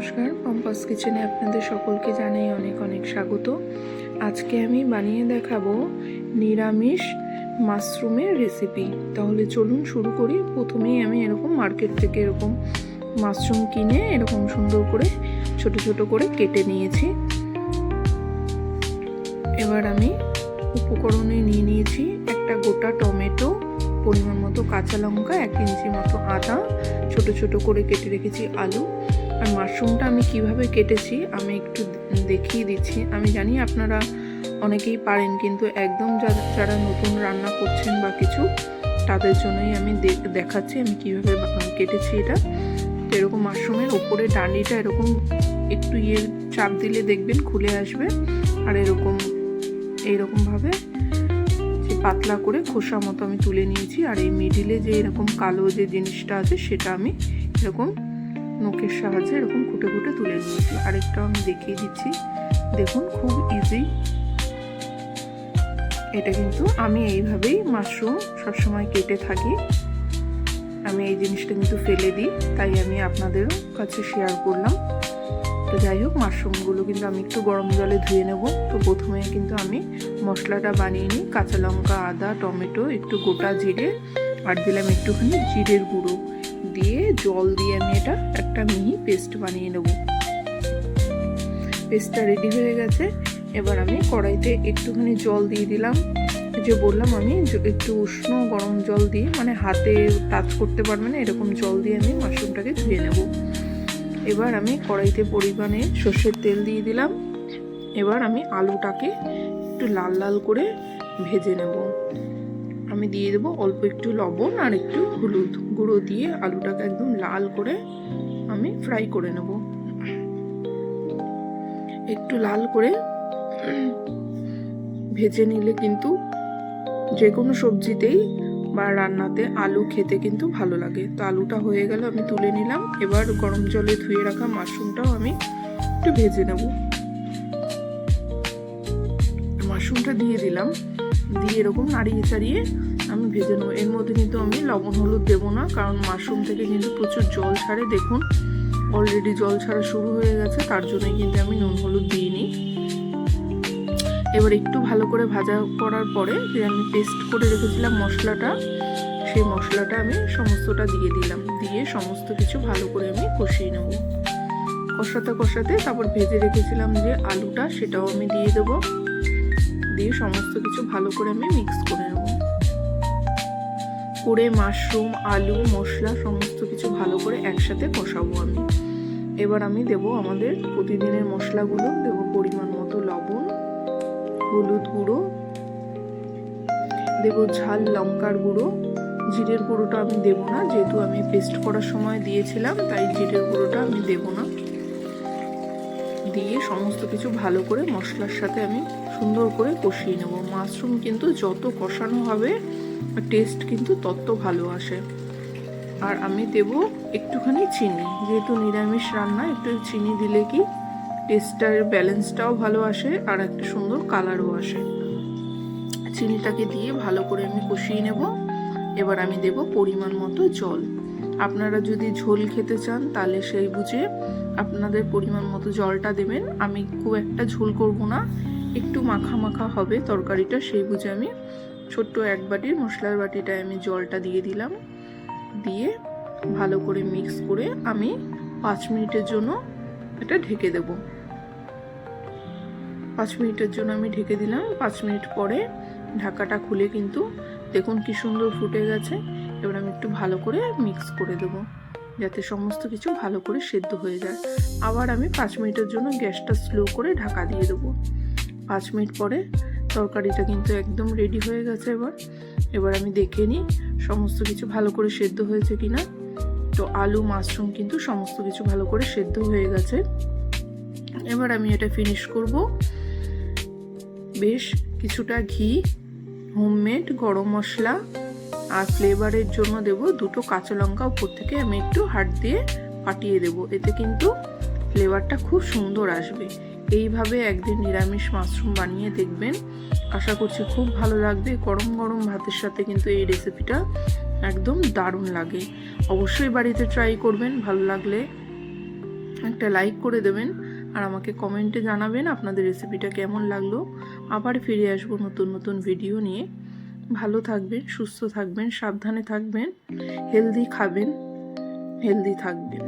নমস্কার, পম্পাস কিচেনে আপনাদের সকলকে জানাই অনেক অনেক স্বাগত। আজকে আমি বানিয়ে দেখাবো নিরামিষ মাশরুমের রেসিপি। তাহলে চলুন শুরু করি। প্রথমেই আমি এরকম মার্কেট থেকে এরকম মাশরুম কিনে এরকম সুন্দর করে ছোট ছোট করে কেটে নিয়েছি। এবার আমি উপকরণে নিয়ে নিয়েছি একটা গোটা টমেটো, পরিমাণ মতো কাঁচা লঙ্কা, 1 ইঞ্চি মতো আদা, ছোট ছোট করে কেটে রেখেছি আলু। আর মাশরুমটা আমি কিভাবে কেটেছি আমি একটু দেখিয়ে দিচ্ছি। আমি জানি আপনারা অনেকেই পারেন, কিন্তু একদম যারা নতুন রান্না করছেন বা কিছু, তাদের জন্যই আমি দেখাচ্ছি আমি কিভাবে কেটেছি এটা। এরকম মাশরুমের উপরে ডাঁডিটা এরকম একটু চাপ দিলে দেখবেন খুলে আসবে। আর এইরকমভাবে পাতলা করে খোসা মতো আমি তুলে নিয়েছি। আর এই মিডিলে যে এরকম কালো যে জিনিসটা আছে সেটা আমি এরকম নখের সাহায্যে এরকম খুঁটে খুঁটে তুলে নিয়েছি। আরেকটাও আমি দেখিয়ে দিচ্ছি, দেখুন খুব ইজি। এটা কিন্তু আমি এইভাবেই মাশরুম সবসময় কেটে থাকি। আমি এই জিনিসটা কিন্তু ফেলে দিই, তাই আমি আপনাদের কাছে শেয়ার করলাম। তো যাই হোক, মাশরুমগুলো কিন্তু আমি একটু গরম জলে ধুয়ে নেব। তো প্রথমে কিন্তু আমি মশলাটা বানিয়ে নিই। কাঁচা লঙ্কা, আদা, টমেটো, একটু গোটা জিরে, আর দিলাম একটুখানি জিরের গুঁড়ো দিয়ে জল দিয়ে আমি এটা একটা মিহি পেস্ট বানিয়ে নেব। পেস্টটা রেডি হয়ে গেছে। এবার আমি কড়াইতে একটুখানি জল দিয়ে দিলাম। যে বললাম আমি একটু উষ্ণ গরম জল দিয়ে, মানে হাতে টাচ করতে পারবে না এরকম জল দিয়ে আমি মাশরুমটাকে ধুয়ে নেব। এবার আমি কড়াইতে পরিমাণে সর্ষের তেল দিয়ে দিলাম। এবার আমি আলুটাকে একটু লাল লাল করে ভেজে নেব। আমি দিয়ে দেবো অল্প একটু লবণ আর একটু হলুদ গুঁড়ো দিয়ে আলুটাকে একদম লাল করে আমি ফ্রাই করে নেব। একটু লাল করে ভেজে নিলে কিন্তু যে কোনো সবজিতেই বা রান্নাতে আলু খেতে কিন্তু ভালো লাগে। তো আলুটা হয়ে গেল, আমি তুলে নিলাম। এবার গরম জলে ধুয়ে রাখা মাশরুমটাও আমি একটু ভেজে নেব। মাশরুমটা দিয়ে দিলাম, দিয়ে এরকম নাড়িয়ে চাড়িয়ে আমি ভেজে নেবো। এর মধ্যে কিন্তু আমি লবণ হলুদ দেবো না, কারণ মাশরুম থেকে কিন্তু প্রচুর জল ছাড়ে। দেখুন অলরেডি জল ছাড়া শুরু হয়ে গেছে, তার জন্যই কিন্তু আমি নুন হলুদ দিইনি। এবার একটু ভালো করে ভাজা করার পরে যে আমি পেস্ট করে রেখেছিলাম মশলাটা, সেই মশলাটা আমি সমস্তটা দিয়ে দিলাম। দিয়ে সমস্ত কিছু ভালো করে আমি কষিয়ে নেব। কষাতে কষাতে তারপর ভেজে রেখেছিলাম যে আলুটা, সেটাও আমি দিয়ে দেবো। দিয়ে সমস্ত কিছু ভালো করে আমি মিক্স করে নেব। করে মাশরুম, আলু, মশলা সমস্ত কিছু ভালো করে একসাথে কষাবো আমি। এবার আমি দেব আমাদের প্রতিদিনের মশলাগুলো, দেব পরিমাণ মতো লবণ, হলুদ গুঁড়ো, দেব ঝাল লঙ্কার গুঁড়ো। জিরের গুঁড়োটা আমি দেব না, যেহেতু আমি পেস্ট করার সময় দিয়েছিলাম, তাই জিরের গুঁড়োটা আমি দেব না। দিয়ে সমস্ত কিছু ভালো করে মশলার সাথে আমি সুন্দর করে কষিয়ে নেব। মাশরুম কিন্তু যত কষানো হবে টেস্ট কিন্তু তত ভালো আসে। আর আমি দেব একটুখানি চিনি, যেহেতু নিরামিষ রান্না, একটু চিনি দিলে কি টেস্টটার ব্যালেন্সটাও ভালো আসে আর একটা সুন্দর কালারও আসে। চিনিটাকে দিয়ে ভালো করে আমি কষিয়ে নেব। এবার আমি দেব পরিমাণ মতো জল। আপনারা যদি ঝোল খেতে চান তাহলে সেই বুঝে আপনাদের পরিমাণ মতো জলটা দেবেন। আমি খুব একটা ঝোল করব না, একটু মাখা মাখা হবে তরকারিটা, সেই বুঝে আমি ছোট্ট 1 বাটির মশলার বাটিটায় আমি জলটা দিয়ে দিলাম। দিয়ে ভালো করে মিক্স করে আমি 5 মিনিটের জন্য এটা ঢেকে দেব। 5 মিনিটের জন্য আমি ঢেকে দিলাম। 5 মিনিট পরে ঢাকাটা খুলে কিন্তু দেখুন কি সুন্দর ফুটে গেছে। এবার আমি একটু ভালো করে মিক্স করে দেব, যাতে সমস্ত কিছু ভালো করে সেদ্ধ হয়ে যায়। আবার আমি 5 মিনিটের জন্য গ্যাসটা স্লো করে ঢাকা দিয়ে দেবো। 5 মিনিট পরে তরকারিটা কিন্তু একদম রেডি হয়ে গেছে। এবার আমি দেখে নিই সমস্ত কিছু ভালো করে সেদ্ধ হয়েছে কিনা। তো আলু, মাশরুম কিন্তু সমস্ত কিছু ভালো করে সেদ্ধ হয়ে গেছে। এবার আমি এটা ফিনিশ করব। বেশ কিছুটা ঘি, হোমমেড গরম মশলা, আর ফ্লেভারের জন্য দেব 2টো কাঁচা লঙ্কা উপর থেকে আমি একটু হাত দিয়ে ফাটিয়ে দেব। এতে কিন্তু ফ্লেভারটা খুব সুন্দর আসবে। এইভাবে একদিন নিরামিষ মাশরুম বানিয়ে দেখবেন, আশা করছি খুব ভালো লাগবে। গরম গরম ভাতের সাথে কিন্তু এই রেসিপিটা একদম দারুণ লাগে। অবশ্যই বাড়িতে ট্রাই করবেন। ভালো লাগলে একটা লাইক করে দেবেন আর আমাকে কমেন্টে জানাবেন আপনাদের রেসিপিটা কেমন লাগলো। আবার ফিরে আসবো নতুন নতুন ভিডিও নিয়ে। ভালো থাকবেন, সুস্থ থাকবেন, সাবধানে থাকবেন, হেলদি খাবেন, হেলদি থাকবেন।